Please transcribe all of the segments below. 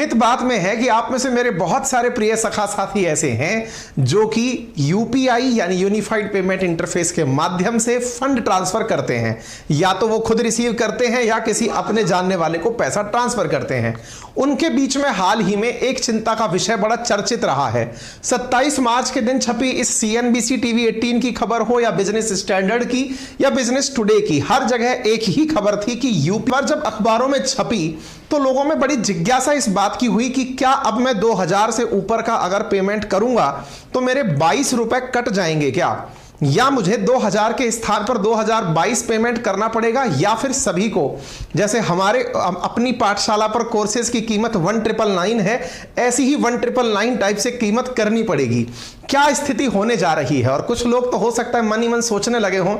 हित बात में है कि आप में से मेरे बहुत सारे प्रिय सखा साथी ऐसे हैं जो कि यूपीआई यानी यूनिफाइड पेमेंट इंटरफेस के माध्यम से फंड ट्रांसफर करते हैं, या तो वो खुद रिसीव करते हैं या किसी अपने जानने वाले को पैसा ट्रांसफर करते हैं। उनके बीच में हाल ही में एक चिंता का विषय बड़ा चर्चित रहा है। 27 मार्च के दिन छपी इस CNBC TV 18 की खबर हो या बिजनेस स्टैंडर्ड की या बिजनेस टुडे की, हर जगह एक ही खबर थी कि यूपी पर जब अखबारों में छपी तो लोगों में बड़ी जिज्ञासा इस बात की हुई कि क्या अब मैं 2000 से ऊपर का अगर पेमेंट करूंगा तो मेरे 22 रुपए कट जाएंगे क्या, या मुझे 2000 के स्थान पर 2022 पेमेंट करना पड़ेगा, या फिर सभी को जैसे हमारे अपनी पाठशाला पर कोर्सेज की कीमत 1999 है ऐसी ही 1999 टाइप से कीमत करनी पड़ेगी। क्या स्थिति होने जा रही है? और कुछ लोग तो हो सकता है मन ही मन सोचने लगे हों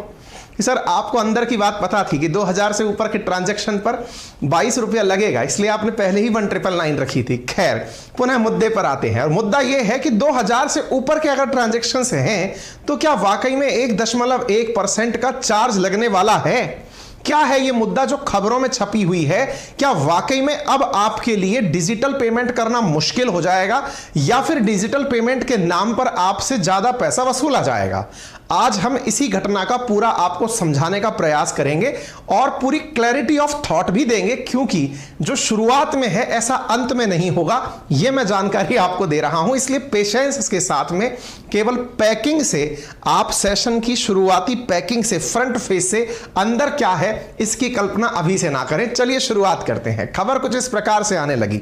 कि सर आपको अंदर की बात पता थी कि 2000 से ऊपर के ट्रांजैक्शन पर 22 रुपया लगेगा, इसलिए आपने पहले ही 1999 रखी थी। खैर, पुनः मुद्दे पर आते हैं और मुद्दा यह है कि 2000 से ऊपर के अगर ट्रांजैक्शंस हैं तो क्या वाकई में 1.1% का चार्ज लगने वाला है? क्या है यह मुद्दा जो खबरों में छपी हुई है? क्या वाकई में अब आपके लिए डिजिटल पेमेंट करना मुश्किल हो जाएगा या फिर डिजिटल पेमेंट के नाम पर आपसे ज्यादा पैसा वसूला जाएगा? आज हम इसी घटना का पूरा आपको समझाने का प्रयास करेंगे और पूरी क्लैरिटी ऑफ थॉट भी देंगे, क्योंकि जो शुरुआत में है ऐसा अंत में नहीं होगा, यह मैं जानकारी आपको दे रहा हूं। इसलिए पेशेंस के साथ में केवल पैकिंग से आप सेशन की शुरुआती पैकिंग से फ्रंट फेस से अंदर क्या है इसकी कल्पना अभी से ना करें। चलिए शुरुआत करते हैं। खबर कुछ इस प्रकार से आने लगी।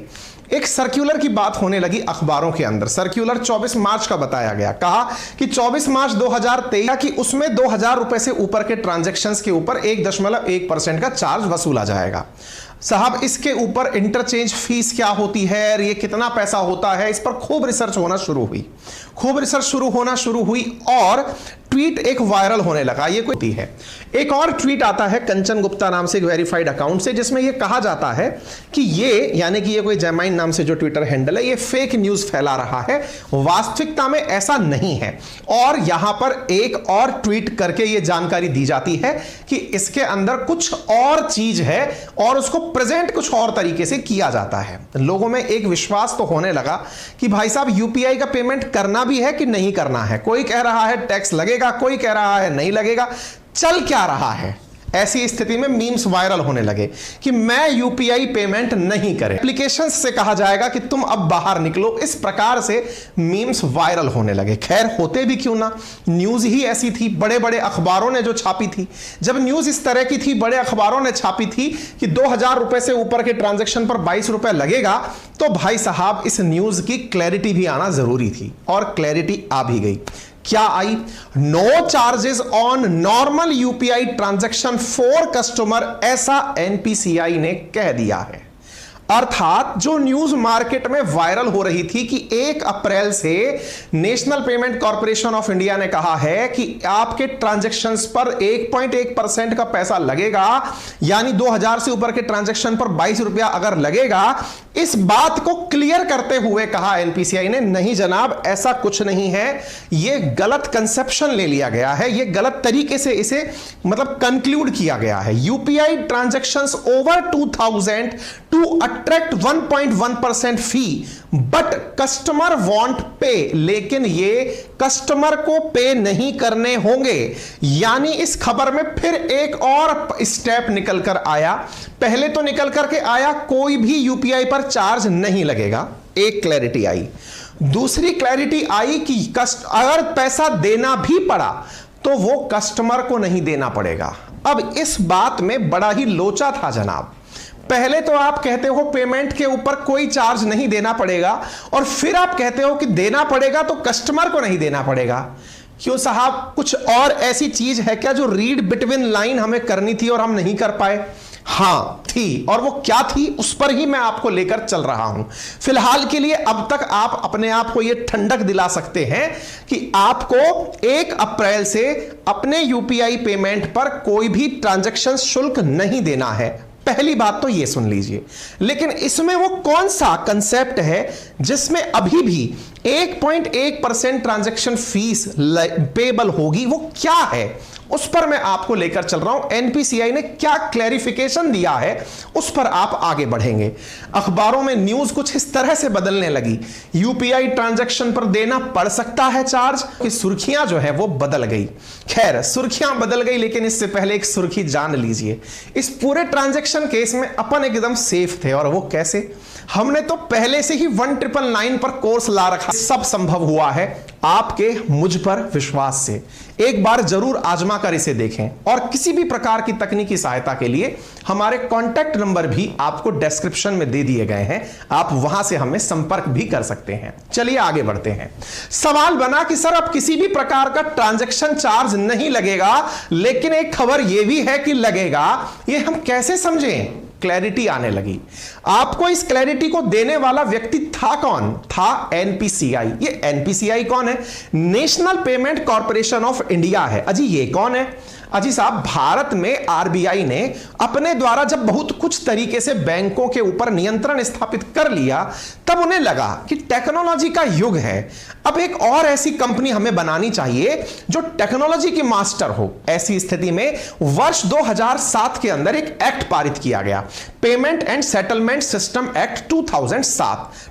एक सर्कुलर की बात होने लगी अखबारों के अंदर। सर्कुलर 24 मार्च का बताया गया। कहा कि 24 मार्च 2023 कि उसमें 2000 रुपए से ऊपर के ट्रांजैक्शंस के ऊपर 1.1% का चार्ज वसूला जाएगा। साहब, इसके ऊपर इंटरचेंज फीस क्या होती है, ये कितना पैसा होता है, इस पर खूब रिसर्च होना शुरू हुई। और ट्वीट एक वायरल होने लगा। ये कोई है, एक और ट्वीट आता है कंचन गुप्ता नाम से एक वेरीफाइड अकाउंट से, जिसमें ये कहा जाता है कि ये यानी कि ये कोई जैमाइन नाम से जो ट्विटर हैंडल है, ये फेक न्यूज फैला रहा है, वास्तविकता में ऐसा नहीं है। और यहां पर एक और ट्वीट करके ये जानकारी दी जाती है कि इसके अंदर कुछ और चीज है और उसको प्रेजेंट कुछ और तरीके से किया जाता है। लोगों में एक विश्वास तो होने लगा कि भाई साहब यूपीआई का पेमेंट करना भी है कि नहीं करना है। कोई कह रहा है टैक्स लगेगा, कोई कह रहा है नहीं लगेगा, चल क्या रहा है। ऐसी स्थिति में मीम्स वायरल होने लगे कि मैं यूपीआई पेमेंट नहीं करें, एप्लीकेशंस से कहा जाएगा कि तुम अब बाहर निकलो। इस प्रकार से मीम्स वायरल होने लगे। खैर, होते भी क्यों ना, न्यूज ही ऐसी थी, बड़े बड़े अखबारों ने जो छापी थी। जब न्यूज इस तरह की थी, बड़े अखबारों ने छापी थी कि 2000 रुपए से ऊपर के ट्रांजैक्शन पर 22 रुपए लगेगा, तो भाई साहब इस न्यूज की क्लैरिटी भी आना जरूरी थी और क्लैरिटी आ भी गई। क्या आई? No charges on normal UPI transaction for customer, ऐसा एनपीसीआई ने कह दिया है। अर्थात जो न्यूज मार्केट में वायरल हो रही थी कि 1 अप्रैल से national payment corporation of India ने कहा है कि आपके ट्रांजैक्शंस पर 1.1% का पैसा लगेगा, यानी 2000 से ऊपर के ट्रांजैक्शन पर 22 रुपया अगर लगेगा, इस बात को क्लियर करते हुए कहा एनपीसीआई ने, नहीं जनाब ऐसा कुछ नहीं है, यह गलत कंसेप्शन ले लिया गया है, यह गलत तरीके से इसे मतलब कंक्लूड किया गया है। UPI transactions over 2000 to attract 1.1% fee but customer want pay, लेकिन ये कस्टमर को पे नहीं करने होंगे। यानी इस खबर में फिर एक और स्टेप निकल कर आया। पहले तो निकल करके आया कोई भी यूपीआई पर चार्ज नहीं लगेगा, एक क्लैरिटी आई। दूसरी क्लैरिटी आई कि अगर पैसा देना भी पड़ा तो वो कस्टमर को नहीं देना पड़ेगा। अब इस बात में बड़ा ही लोचा था जनाब। पहले तो आप कहते हो पेमेंट के ऊपर कोई चार्ज नहीं देना पड़ेगा और फिर आप कहते हो कि देना पड़ेगा तो कस्टमर को नहीं देना पड़ेगा। क्यों साहब, कुछ और ऐसी चीज है क्या जो रीड बिटवीन लाइन हमें करनी थी और हम नहीं कर पाए? हां थी, और वो क्या थी उस पर ही मैं आपको लेकर चल रहा हूं। फिलहाल के लिए अब तक आप अपने आप को यह ठंडक दिला सकते हैं कि आपको 1 अप्रैल से अपने यूपीआई पेमेंट पर कोई भी ट्रांजैक्शन शुल्क नहीं देना है। पहली बात तो ये सुन लीजिए। लेकिन इसमें वो कौन सा कंसेप्ट है जिसमें अभी भी 1.1% ट्रांजैक्शन फीस पेबल होगी, वो क्या है उस पर मैं आपको लेकर चल रहा हूं। एनपीसीआई ने क्या क्लैरिफिकेशन दिया है उस पर आप आगे बढ़ेंगे। अखबारों में न्यूज कुछ इस तरह से बदलने लगी, यूपीआई ट्रांजैक्शन पर देना पड़ सकता है चार्ज, कि सुर्खियां जो है वो बदल गई। खैर, सुर्खियां बदल गई, लेकिन इससे पहले एक सुर्खी जान लीजिए। इस पूरे ट्रांजैक्शन केस में अपन एकदम सेफ थे, और वो कैसे? हमने तो पहले से ही 1999 पर कोर्स ला रखा। सब संभव हुआ है आपके मुझ पर विश्वास से। एक बार जरूर आजमा कर इसे देखें, और किसी भी प्रकार की तकनीकी सहायता के लिए हमारे कांटेक्ट नंबर भी आपको डिस्क्रिप्शन में दे दिए गए हैं, आप वहां से हमें संपर्क भी कर सकते हैं। चलिए आगे बढ़ते हैं। सवाल बना कि सर अब किसी भी प्रकार का ट्रांजैक्शन चार्ज नहीं लगेगा, लेकिन एक खबर यह भी है कि लगेगा। यह हम कैसे समझें? क्लैरिटी आने लगी। आपको इस क्लैरिटी को देने वाला व्यक्ति था कौन? था एनपीसीआई। ये एनपीसीआई कौन है? National payment corporation of India है। अजी ये कौन है? अजी साहब, भारत में आरबीआई ने अपने द्वारा जब बहुत कुछ तरीके से बैंकों के ऊपर नियंत्रण स्थापित कर लिया, तब उन्हें लगा कि टेक्नोलॉजी का युग है, अब एक और ऐसी कंपनी हमें बनानी चाहिए जो टेक्नोलॉजी की मास्टर हो। ऐसी स्थिति में वर्ष 2007 के अंदर एक एक्ट पारित किया गया, payment and settlement system act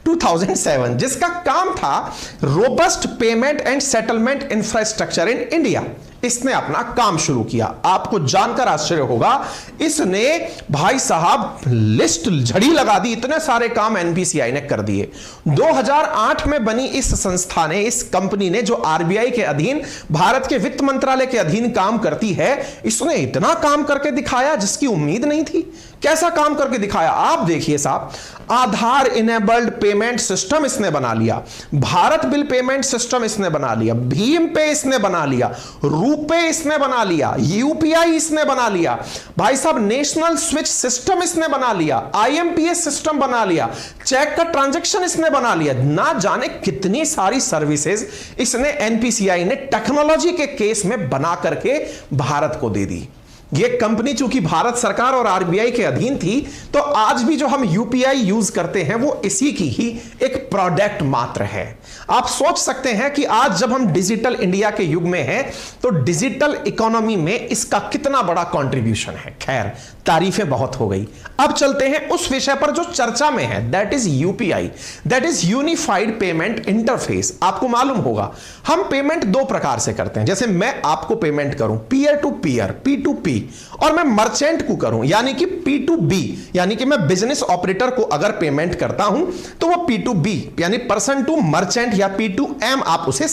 2007, जिसका काम था robust payment and settlement infrastructure in India. इसने अपना काम शुरू किया। आपको जानकर आश्चर्य होगा, इसने भाई साहब लिस्ट झड़ी लगा दी, इतने सारे काम एनपीसीआई ने कर दिए। 2008 में बनी इस संस्था ने, इस कंपनी ने, जो आरबीआई के अधीन, भारत के वित्त मंत्रालय के अधीन काम करती है, इसने इतना काम करके दिखाया जिसकी उम्मीद नहीं थी। कैसा काम करके दिखाया आप देखिए साहब। आधार इनेबल्ड पेमेंट सिस्टम इसने बना लिया, भारत बिल पेमेंट सिस्टम इसने बना लिया, भीम पे इसने बना लिया, रुपे इसने बना लिया, यूपीआई इसने बना लिया, भाई साहब नेशनल स्विच सिस्टम इसने बना लिया, आईएमपीएस सिस्टम बना लिया, चेक का ट्रांजैक्शन इसने बना लिया। ना जाने कितनी सारी सर्विसेज इसने, एनपीसीआई ने टेक्नोलॉजी के केस में बना करके भारत को दे दी। ये कंपनी चूंकि भारत सरकार और आरबीआई के अधीन थी, तो आज भी जो हम यूपीआई यूज करते हैं वो इसी की ही एक प्रोडक्ट मात्र है। आप सोच सकते हैं कि आज जब हम डिजिटल इंडिया के युग में हैं, तो डिजिटल इकोनॉमी में इसका कितना बड़ा कंट्रीब्यूशन है। खैर, तारीफें बहुत हो गई, अब चलते हैं उस विषय पर जो चर्चा में है, that is UPI, that is unified payment interface. आपको मालूम होगा हम पेमेंट दो प्रकार से करते हैं। जैसे मैं आपको पेमेंट करूं पीयर टू पीयर, P2P, और मैं मर्चेंट को करूं यानी कि P2B, यानी कि मैं बिजनेस ऑपरेटर को अगर पेमेंट करता हूं तो वो P2B यानी पर्सन टू मर्चेंट या P2M आप उसे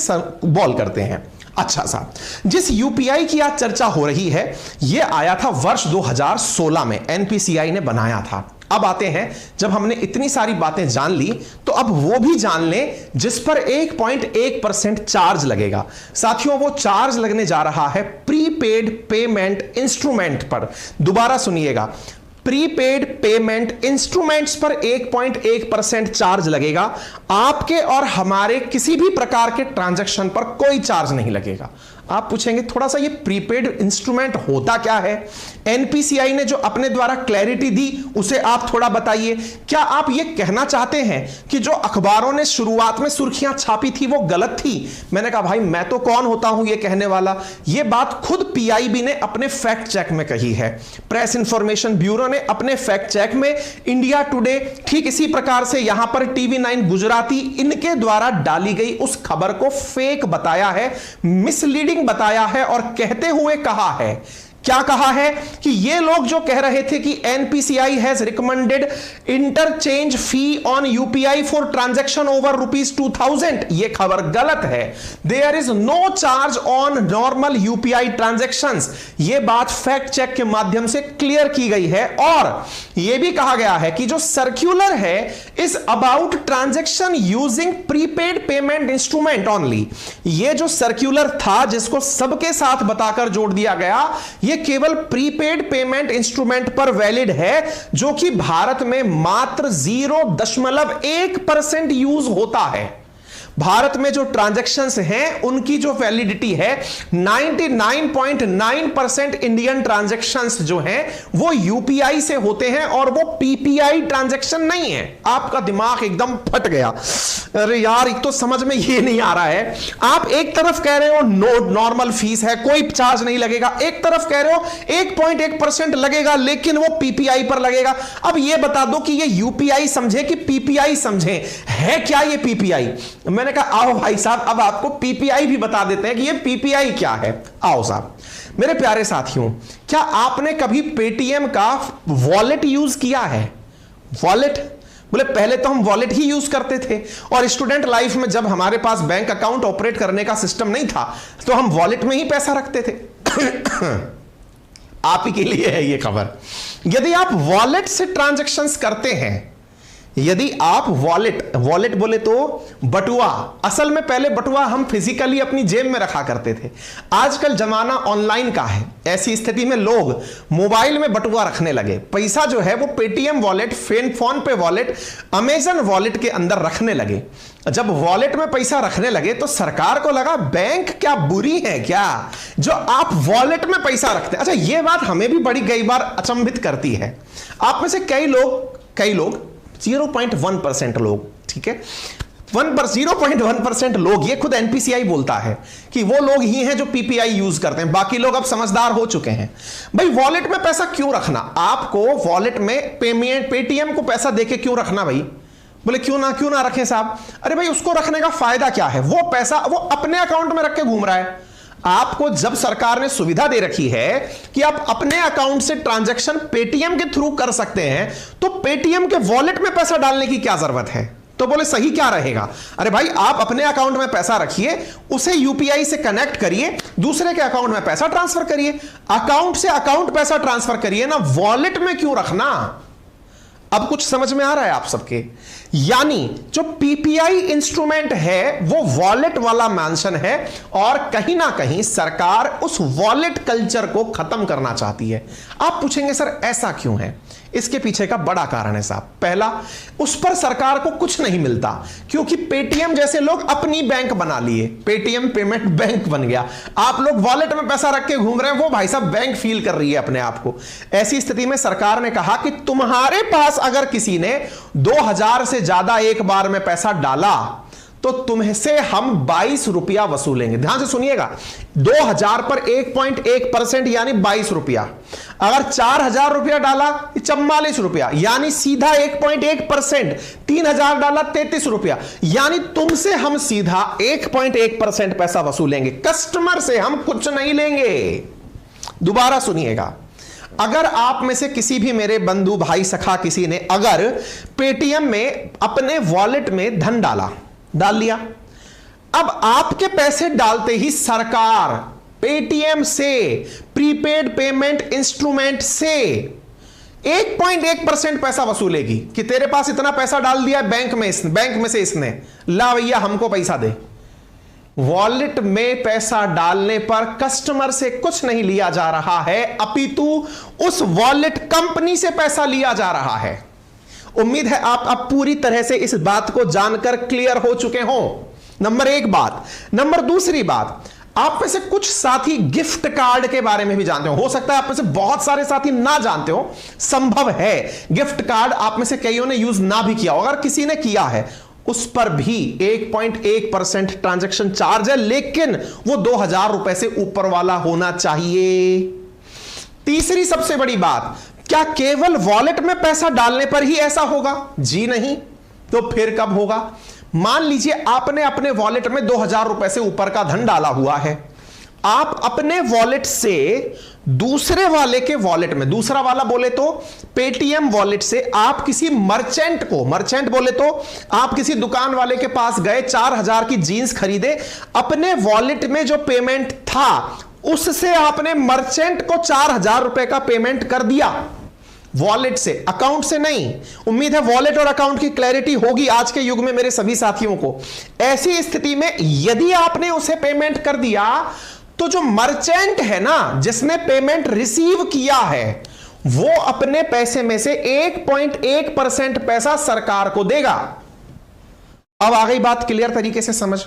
बोल करते हैं। अच्छा साहब, जिस यूपीआई की आज चर्चा हो रही है, यह आया था वर्ष 2016 में, एनपीसीआई ने बनाया था। अब आते हैं, जब हमने इतनी सारी बातें जान ली, तो अब वो भी जान लें जिस पर 1.1% चार्ज लगेगा। साथियों, वो चार्ज लगने जा रहा है प्रीपेड पेमेंट इंस्ट्रूमेंट पर। दोबारा सुनिएगा, प्रीपेड पेमेंट इंस्ट्रूमेंट्स पर 1.1% चार्ज लगेगा। आपके और हमारे किसी भी प्रकार के ट्रांजैक्शन पर कोई चार्ज नहीं लगेगा। आप पूछेंगे थोड़ा सा ये प्रीपेड इंस्ट्रूमेंट होता क्या है? एनपीसीआई ने जो अपने द्वारा क्लैरिटी दी उसे आप थोड़ा बताइए। क्या आप ये कहना चाहते हैं कि जो अखबारों ने शुरुआत में सुर्खियां छापी थी वो गलत थी? मैंने कहा भाई मैं तो कौन होता हूं ये कहने वाला। ये बात खुद पीआईबी ने अपने फैक्ट चेक में कही है, प्रेस इंफॉर्मेशन ब्यूरो ने अपने फैक्ट चेक में, इंडिया टुडे, ठीक इसी प्रकार से यहां पर TV9 गुजराती, इनके द्वारा डाली गई उस खबर को फेक बताया है, मिसलीडिंग बताया है, और कहते हुए कहा है, क्या कहा है कि ये लोग जो कह रहे थे कि NPCI has recommended interchange fee on UPI for transaction over ₹2000, ये खबर गलत है। There is no charge on normal UPI transactions, ये बात फैक्ट चेक के माध्यम से क्लियर की गई है। और यह भी कहा गया है कि जो सर्कुलर है is about transaction using prepaid payment instrument only. ये जो सर्कुलर था जिसको सबके साथ बताकर जोड़ दिया गया, ये केवल प्रीपेड पेमेंट इंस्ट्रूमेंट पर वैलिड है, जो कि भारत में मात्र 0.1% यूज होता है। भारत में जो ट्रांजैक्शंस हैं उनकी जो वैलिडिटी है 99.9% इंडियन ट्रांजैक्शंस जो हैं वो यूपीआई से होते हैं, और वो पीपीआई ट्रांजैक्शन नहीं है। आपका दिमाग एकदम फट गया, अरे यार एक तो समझ में ये नहीं आ रहा है, आप एक तरफ कह रहे हो नॉर्मल फीस है, कोई चार्ज नहीं लगेगा, एक तरफ कह रहे हो 1.1% लगेगा लेकिन वो पीपीआई पर लगेगा। अब ये बता दो कि ये यूपीआई समझे कि पीपीआई समझे, है क्या ये पीपीआई? मैंने कहा आओ भाई साहब अब आपको पीपीआई भी बता देते हैं कि ये पीपीआई क्या है। आओ साहब। मेरे प्यारे साथियों, क्या आपने कभी पेटीएम का वॉलेट यूज किया है? वॉलेट, बोले पहले तो हम वॉलेट ही यूज करते थे और स्टूडेंट लाइफ में जब हमारे पास बैंक अकाउंट ऑपरेट करने का सिस्टम नहीं था तो हम वॉलेट में ही पैसा रखते थे। आप ही के लिए है ये खबर। यदि आप वॉलेट से ट्रांजैक्शंस करते हैं, यदि आप वॉलेट बोले तो बटुआ, असल में पहले बटुआ हम फिजिकली अपनी जेब में रखा करते थे, आजकल जमाना ऑनलाइन का है, ऐसी स्थिति में लोग मोबाइल में बटुआ रखने लगे, पैसा जो है वो पेटीएम वॉलेट, फोन पे वॉलेट, अमेजन वॉलेट के अंदर रखने लगे। जब वॉलेट में पैसा रखने लगे तो सरकार को लगा बैंक क्या बुरी है क्या जो आप वॉलेट में पैसा रखते हैं। अच्छा, ये बात हमें भी बड़ी कई बार अचंभित करती है। आप में से कई लोग 0.1% लोग, ठीक है, 0.1% लोग, ये खुद एनपीसीआई बोलता है कि वो लोग ही हैं जो पीपीआई यूज करते हैं, बाकी लोग अब समझदार हो चुके हैं। भाई वॉलेट में पैसा क्यों रखना? आपको वॉलेट में पेटीएम को पैसा देके क्यों रखना भाई? बोले क्यों ना रखें साहब? अरे भाई उसको रखने का फायदा क्या है? वो पैसा वो अपने अकाउंट में रख के घूम रहा है। आपको जब सरकार ने सुविधा दे रखी है कि आप अपने अकाउंट से ट्रांजैक्शन पेटीएम के थ्रू कर सकते हैं, तो पेटीएम के वॉलेट में पैसा डालने की क्या जरूरत है? तो बोले सही क्या रहेगा? अरे भाई आप अपने अकाउंट में पैसा रखिए, उसे यूपीआई से कनेक्ट करिए, दूसरे के अकाउंट में पैसा ट्रांसफर करिए, अकाउंट से अकाउंट पैसा ट्रांसफर करिए ना, वॉलेट में क्यों रखना? अब कुछ समझ में आ रहा है आप सबके? यानी जो पीपीआई इंस्ट्रूमेंट है वो वॉलेट वाला मेंशन है और कहीं ना कहीं सरकार उस वॉलेट कल्चर को खत्म करना चाहती है। आप पूछेंगे सर ऐसा क्यों है? इसके पीछे का बड़ा कारण है साहब। पहला, उस पर सरकार को कुछ नहीं मिलता क्योंकि पेटीएम जैसे लोग अपनी बैंक बना लिए, पेटीएम पेमेंट बैंक बन गया। आप लोग वॉलेट में पैसा रख के घूम रहे हैं, वो भाई साहब बैंक फील कर रही है अपने आप को। ऐसी स्थिति में सरकार ने कहा कि तुम्हारे पास अगर किसी ने 2000 से ज्यादा एक बार में पैसा डाला तो तुमसे हम 22 रुपया वसूलेंगे। ध्यान से सुनिएगा, 2000 पर 1.1% यानी 22 रुपया। अगर 4000 रुपया डाला 44 रुपया यानी सीधा 1.1%, 3000 डाला 33 रुपया यानी तुमसे हम सीधा 1.1% पैसा वसूलेंगे, कस्टमर से हम कुछ नहीं लेंगे। दोबारा सुनिएगा, अगर आप में से किसी भी मेरे बंधु भाई सखा किसी ने अगर पेटीएम में अपने वॉलेट में धन डाल लिया, अब आपके पैसे डालते ही सरकार पेटीएम से, प्रीपेड पेमेंट इंस्ट्रूमेंट से 1.1% पैसा वसूलेगी कि तेरे पास इतना पैसा डाल दिया बैंक में से इसने, ला भैया हमको पैसा दे। वॉलेट में पैसा डालने पर कस्टमर से कुछ नहीं लिया जा रहा है, अपितु उस वॉलेट कंपनी से पैसा लिया जा रहा है। उम्मीद है आप अब पूरी तरह से इस बात को जानकर क्लियर हो चुके हो। नंबर एक बात। नंबर दूसरी बात, आप में से कुछ साथी गिफ्ट कार्ड के बारे में भी जानते हो सकता है आप में से बहुत सारे साथी ना जानते हो, संभव है गिफ्ट कार्ड आप में से कईयों ने यूज ना भी किया हो। अगर किसी ने किया है उस पर भी 1.1% ट्रांजैक्शन चार्ज है, लेकिन वो 2000 रुपए से ऊपर वाला होना चाहिए। तीसरी सबसे बड़ी बात, क्या केवल वॉलेट में पैसा डालने पर ही ऐसा होगा? जी नहीं। तो फिर कब होगा? मान लीजिए आपने अपने वॉलेट में 2000 रुपए से ऊपर का धन डाला हुआ है, आप अपने वॉलेट से दूसरे वाले के वॉलेट में, दूसरा वाला बोले तो पेटीएम वॉलेट से आप किसी मर्चेंट को, मर्चेंट बोले तो आप किसी दुकान वाले के पास गए, 4000 की जीन्स खरीदे, अपने वॉलेट में जो पेमेंट था उससे आपने मर्चेंट को 4000 रुपए का पेमेंट कर दिया वॉलेट से, अकाउंट से नहीं। उम्मीद है वॉलेट और अकाउंट की क्लैरिटी होगी आज के युग में मेरे सभी साथियों को। ऐसी स्थिति में यदि आपने उसे पेमेंट कर दिया तो जो मर्चेंट है ना, जिसने पेमेंट रिसीव किया है, वो अपने पैसे में से 1.1% पैसा सरकार को देगा। अब आ गई बात क्लियर तरीके से समझ।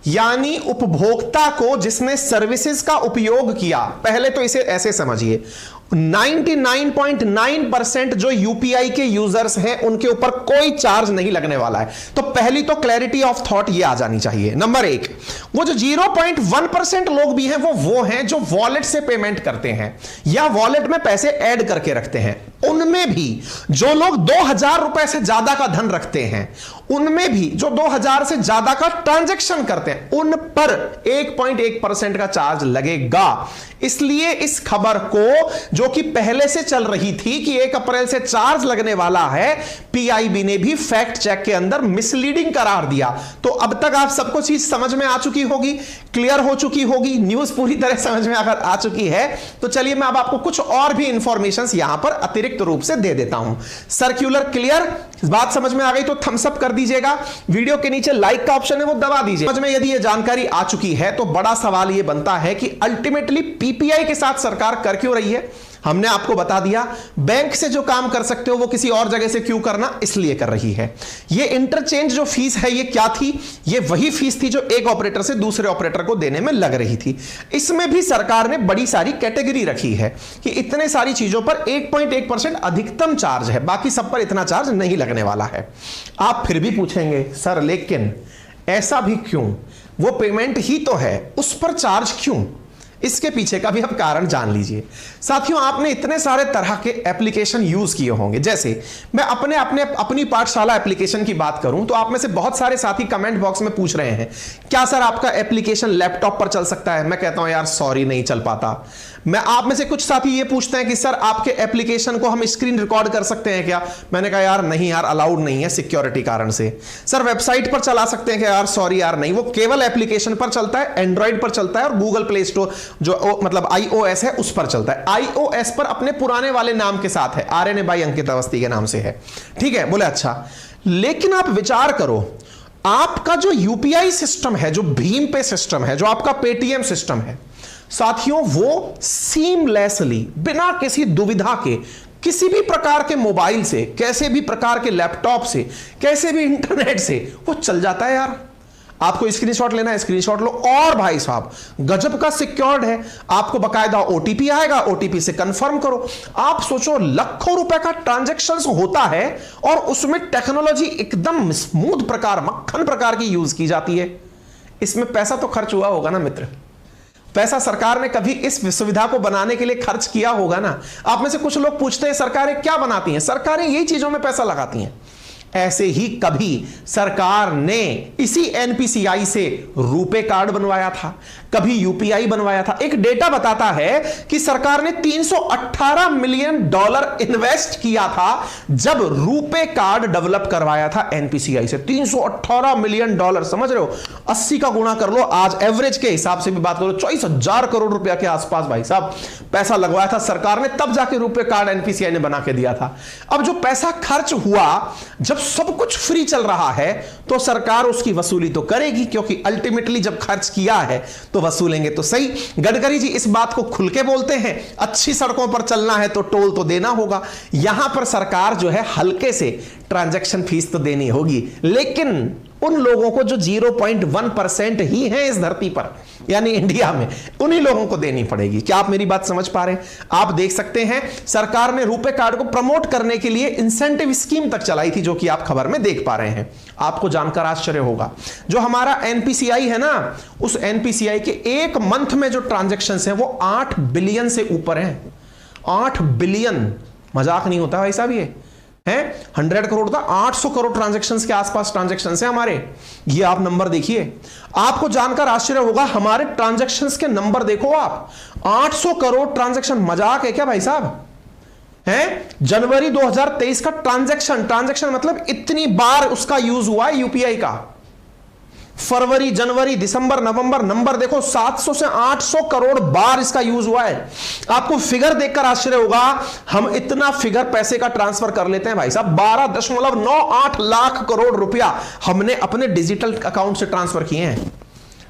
यानी उपभोक्ता को जिसने सर्विसेज का उपयोग किया, पहले तो इसे ऐसे समझिए, 99.9% जो यूपीआई के यूजर्स हैं उनके ऊपर कोई चार्ज नहीं लगने वाला है। तो पहली तो क्लैरिटी ऑफ थॉट ये आ जानी चाहिए। नंबर एक, वो जो 0.1% लोग भी हैं वो हैं जो वॉलेट से पेमेंट करते हैं या वॉलेट में पैसे ऐड करके रखते हैं। उनमें भी जो लोग 2000 रुपए से ज्यादा का धन रखते हैं, उनमें भी जो 2000 से ज्यादा का ट्रांजैक्शन करते हैं, उन पर 1.1% का चार्ज लगेगा। इसलिए इस खबर को, जो कि पहले से चल रही थी कि 1 अप्रैल से चार्ज लगने वाला है, पीआईबी ने भी फैक्ट चेक के अंदर मिसलीडिंग करार दिया। तो अब तक आप सबको चीज समझ में आ चुकी होगी, क्लियर हो चुकी होगी, न्यूज पूरी तरह समझ में अगर आ चुकी है तो चलिए मैं अब आपको कुछ और भी इंफॉर्मेशन यहां पर अतिरिक्त रूप से दे देता हूं। सर्क्यूलर क्लियर, बात समझ में आ गई तो थम्स अप कर दीजिएगा। वीडियो के नीचे लाइक का ऑप्शन है वो दबा दीजिए। समझ में यदि ये जानकारी आ चुकी है तो बड़ा सवाल ये बनता है कि अल्टीमेटली पीपीआई के साथ सरकार कर क्यों रही है। हमने आपको बता दिया, बैंक से जो काम कर सकते हो वो किसी और जगह से क्यों करना, इसलिए कर रही है। ये इंटरचेंज जो फीस है ये क्या थी, ये वही फीस थी जो एक ऑपरेटर से दूसरे ऑपरेटर को देने में लग रही थी। इसमें भी सरकार ने बड़ी सारी कैटेगरी रखी है कि इतने सारी चीजों पर 1.1% अधिकतम चार्ज है, बाकी सब पर इतना चार्ज नहीं लगने वाला है। आप फिर भी पूछेंगे सर लेकिन ऐसा भी क्यों, वो पेमेंट ही तो है, उस पर चार्ज क्यों? इसके पीछे का भी आप कारण जान लीजिए। साथियों, आपने इतने सारे तरह के एप्लीकेशन यूज किए होंगे। जैसे मैं अपनी पाठशाला एप्लीकेशन की बात करूं तो आप में से बहुत सारे साथी कमेंट बॉक्स में पूछ रहे हैं क्या सर आपका एप्लीकेशन लैपटॉप पर चल सकता है। मैं कहता हूं यार सॉरी, नहीं चल पाता। मैं आप में से कुछ साथी ये पूछते हैं कि सर आपके एप्लीकेशन को हम स्क्रीन रिकॉर्ड कर सकते हैं क्या। मैंने कहा यार नहीं यार, अलाउड नहीं है सिक्योरिटी कारण से। सर वेबसाइट पर चला सकते हैं क्या, यार सॉरी यार नहीं, वो केवल एप्लीकेशन पर चलता है, एंड्रॉइड पर चलता है और गूगल प्ले स्टोर जो मतलब iOS है उस पर चलता है। iOS पर अपने पुराने वाले नाम के साथ है, RNA बाई अंकित अवस्थी के नाम से है। ठीक है, बोले अच्छा, लेकिन आप विचार करो, आपका जो यूपीआई सिस्टम है, जो भीम पे सिस्टम है, जो आपका पेटीएम सिस्टम है साथियों, वो सीमलेसली बिना किसी दुविधा के किसी भी प्रकार के मोबाइल से, कैसे भी प्रकार के लैपटॉप से, कैसे भी इंटरनेट से वो चल जाता है। यार आपको स्क्रीनशॉट लेना है, स्क्रीनशॉट लो। और भाई साहब गजब का सिक्योर्ड है, आपको बकायदा ओटीपी आएगा, ओटीपी से कंफर्म करो। आप सोचो लाखों रुपए का ट्रांजैक्शन होता है और उसमें टेक्नोलॉजी एकदम स्मूथ प्रकार, मक्खन प्रकार की यूज की जाती है। इसमें पैसा तो खर्च हुआ होगा ना मित्र, पैसा सरकार ने कभी इस सुविधा को बनाने के लिए खर्च किया होगा ना। आप में से कुछ लोग पूछते हैं सरकारें क्या बनाती हैं, सरकारें यही चीजों में पैसा लगाती हैं। ऐसे ही कभी सरकार ने इसी एनपीसीआई से रुपे कार्ड बनवाया था, कभी यूपीआई बनवाया था। एक डेटा बताता है कि सरकार ने $318 मिलियन इन्वेस्ट किया था जब रुपे कार्ड डेवलप करवाया था एनपीसीआई से। $318 मिलियन, समझ रहे हो, 80 का गुणा कर लो, आज एवरेज के हिसाब से भी बात करो, 24,000 करोड़ रुपया के आसपास भाई साहब पैसा लगवाया था सरकार ने, तब जाके रुपे कार्ड एनपीसीआई ने बना के दिया था। अब जो पैसा खर्च हुआ, जब सब कुछ फ्री चल रहा है तो सरकार उसकी वसूली तो करेगी, क्योंकि अल्टीमेटली जब खर्च किया है तो वसूलेंगे तो सही। गडकरी जी इस बात को खुल के बोलते हैं, अच्छी सड़कों पर चलना है तो टोल तो देना होगा। यहां पर सरकार जो है हल्के से ट्रांजैक्शन फीस तो देनी होगी, लेकिन उन लोगों को जो 0.1% ही है इस धरती पर, यानी इंडिया में, उन्हीं लोगों को देनी पड़ेगी। क्या आप मेरी बात समझ पा रहे हैं? आप देख सकते हैं सरकार ने रुपे कार्ड को प्रमोट करने के लिए इंसेंटिव स्कीम तक चलाई थी, जो कि आप खबर में देख पा रहे हैं। आपको जानकर आश्चर्य होगा, जो हमारा एनपीसीआई है ना, उस एनपीसीआई के एक मंथ में जो ट्रांजैक्शन है वो 8 बिलियन से ऊपर है। 8 बिलियन, मजाक नहीं होता भाई साहब, ये है 100 करोड़ था, 800 करोड़ ट्रांजैक्शंस के आसपास ट्रांजैक्शंस हैं हमारे। ये आप नंबर देखिए, आपको जानकर आश्चर्य होगा, हमारे ट्रांजैक्शंस के नंबर देखो आप, 800 करोड़ ट्रांजैक्शन, मजाक है क्या भाई साहब? है जनवरी 2023 का ट्रांजैक्शन मतलब इतनी बार उसका यूज हुआ है यूपीआई का। फरवरी, जनवरी, दिसंबर, नवंबर, नंबर देखो, 700 से 800 करोड़ बार इसका यूज हुआ है। आपको फिगर देखकर आश्चर्य होगा, हम इतना फिगर पैसे का ट्रांसफर कर लेते हैं भाई साहब, 12.98 लाख करोड़ रुपया हमने अपने डिजिटल अकाउंट से ट्रांसफर किए हैं।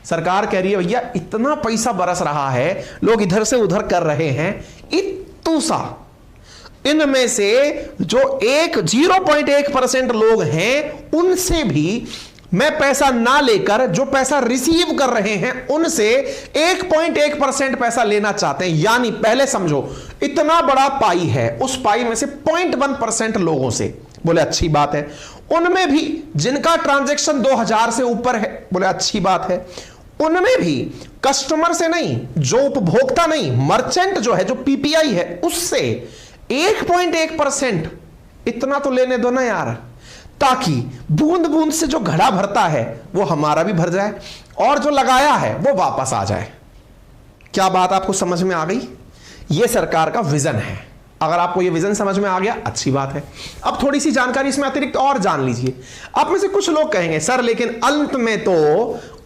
सरकार कह रही है भैया इतना पैसा बरस रहा है, लोग इधर से उधर कर रहे हैं, इतू सा, इनमें से जो 0.1% लोग हैं उनसे भी मैं पैसा ना लेकर जो पैसा रिसीव कर रहे हैं उनसे 1.1% पैसा लेना चाहते हैं। यानी पहले समझो, इतना बड़ा पाई है, उस पाई में से 0.1% लोगों से। बोले अच्छी बात है। उनमें भी जिनका ट्रांजैक्शन 2000 से ऊपर है, बोले अच्छी बात है। उनमें भी कस्टमर से नहीं, जो उपभोक्ता नहीं, मर्चेंट जो है, जो पीपीआई है, उससे 1.1% इतना तो लेने दो ना यार, ताकि बूंद बूंद से जो घड़ा भरता है वो हमारा भी भर जाए और जो लगाया है वो वापस आ जाए। क्या बात आपको समझ में आ गई? ये सरकार का विजन है। अगर आपको ये विजन समझ में आ गया, अच्छी बात है। अब थोड़ी सी जानकारी इसमें अतिरिक्त और जान लीजिए। आप में से कुछ लोग कहेंगे सर लेकिन अंत में तो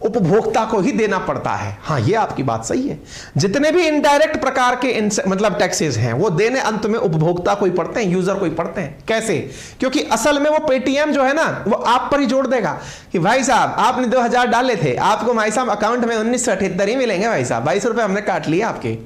उपभोक्ता को ही देना पड़ता है। हाँ, ये आपकी बात सही है। जितने भी इनडायरेक्ट प्रकार के मतलब टैक्सेस हैं वो देने अंत में उपभोक्ता को ही पड़ते हैं, यूजर को ही पड़ते हैं। कैसे? क्योंकि असल में वो पेटीएम जो है ना, वो आप पर ही जोड़ देगा कि भाई साहब आपने 2000 डाले थे, आपको भाई साहब अकाउंट में 1978 ही मिलेंगे भाई साहब, 22 रुपए हमने काट लिया आपके।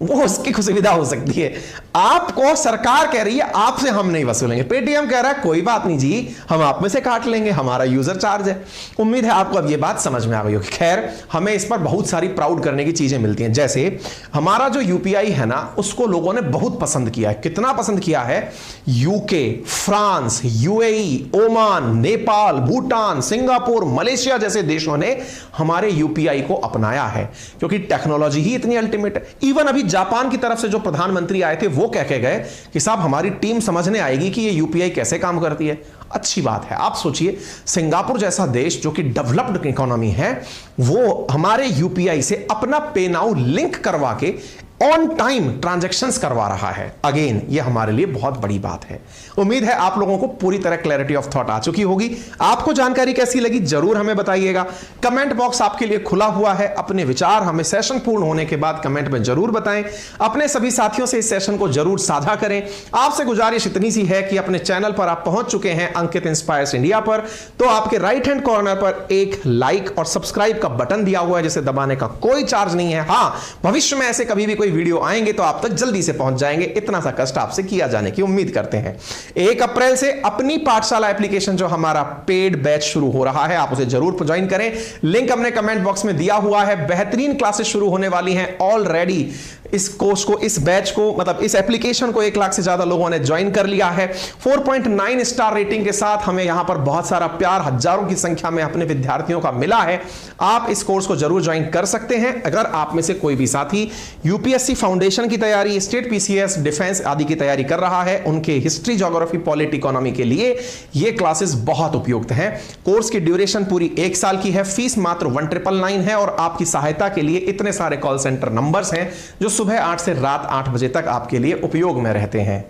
वो उसकी सुविधा हो सकती है। आपको सरकार कह रही है आपसे हम नहीं वसूलेंगे, पेटीएम कह रहा है कोई बात नहीं जी, हम आप में से काट लेंगे, हमारा यूजर चार्ज है। उम्मीद है आपको अब ये बात समझ में आ गई होगी। खैर, हमें इस पर बहुत सारी प्राउड करने की चीजें मिलती हैं। जैसे हमारा जो यूपीआई है ना, उसको लोगों ने बहुत पसंद किया है। कितना पसंद किया है? UK, France, UAE, Oman, Nepal, Bhutan, Singapore, Malaysia जैसे देशों ने हमारे यूपीआई को अपनाया है, क्योंकि टेक्नोलॉजी ही इतनी अल्टीमेट है। इवन अभी जापान की तरफ से जो प्रधानमंत्री आए थे वो कह के गए कि साहब हमारी टीम समझने आएगी कि ये यूपीआई कैसे काम करती है। अच्छी बात है। आप सोचिए, सिंगापुर जैसा देश जो कि डेवलप्ड इकोनॉमी है, वो हमारे यूपीआई से अपना पे नाउ लिंक करवा के ऑन टाइम ट्रांजैक्शंस करवा रहा है। अगेन, ये हमारे लिए बहुत बड़ी बात है। उम्मीद है आप लोगों को पूरी तरह क्लैरिटी ऑफ थॉट आ चुकी होगी। आपको जानकारी कैसी लगी जरूर हमें बताइएगा। कमेंट बॉक्स आपके लिए खुला हुआ है। अपने विचार हमें सेशन पूर्ण होने के बाद कमेंट में जरूर बताएं। अपने सभी साथियों से इस सेशन को जरूर साझा करें। आपसे गुजारिश इतनी सी है कि अपने चैनल पर आप पहुंच चुके हैं अंकित इंस्पायर्स इंडिया पर, तो आपके राइट हैंड कॉर्नर पर एक लाइक और सब्सक्राइब का बटन दिया हुआ है जिसे दबाने का कोई चार्ज नहीं है। हां, भविष्य में ऐसे कभी भी कोई वीडियो आएंगे तो आप तक जल्दी से पहुंच जाएंगे। इतना सा कष्ट आपसे किया जाने की उम्मीद करते हैं। 1 अप्रैल से अपनी पाठशाला एप्लीकेशन जो हमारा पेड बैच शुरू हो रहा है, आप उसे जरूर ज्वाइन करें। लिंक हमने कमेंट बॉक्स में दिया हुआ है। बेहतरीन क्लासेस शुरू होने वाली हैं ऑलरेडी। इस कोर्स को, इस बैच को, मतलब इस एप्लीकेशन को 1 लाख से ज्यादा लोगों ने ज्वाइन कर लिया है। 4.9 स्टार रेटिंग के साथ हमें यहां पर बहुत सारा प्यार हजारों की संख्या में अपने विद्यार्थियों का मिला है। आप इस कोर्स को जरूर ज्वाइन कर सकते हैं। अगर आप में से कोई भी साथी यूपीएससी फाउंडेशन की तैयारी, स्टेट पीसीएस, डिफेंस आदि की तैयारी कर रहा है, उनके हिस्ट्री, ज्योग्राफी, पॉलिट, इकोनॉमी के लिए ये क्लासेस बहुत उपयुक्त हैं। कोर्स की ड्यूरेशन पूरी 1 साल की है। फीस मात्र 1999 है और आपकी सहायता के लिए इतने सारे कॉल सेंटर नंबर्स हैं जो सुबह 8 से रात 8 बजे तक आपके लिए उपयोग में रहते हैं।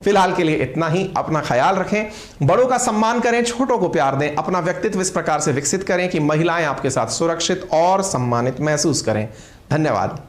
फिलहाल के लिए इतना ही। अपना ख्याल रखें, बड़ों का सम्मान करें, छोटों को प्यार दें, अपना व्यक्तित्व इस प्रकार से विकसित करें कि महिलाएं आपके साथ सुरक्षित और सम्मानित महसूस करें। धन्यवाद।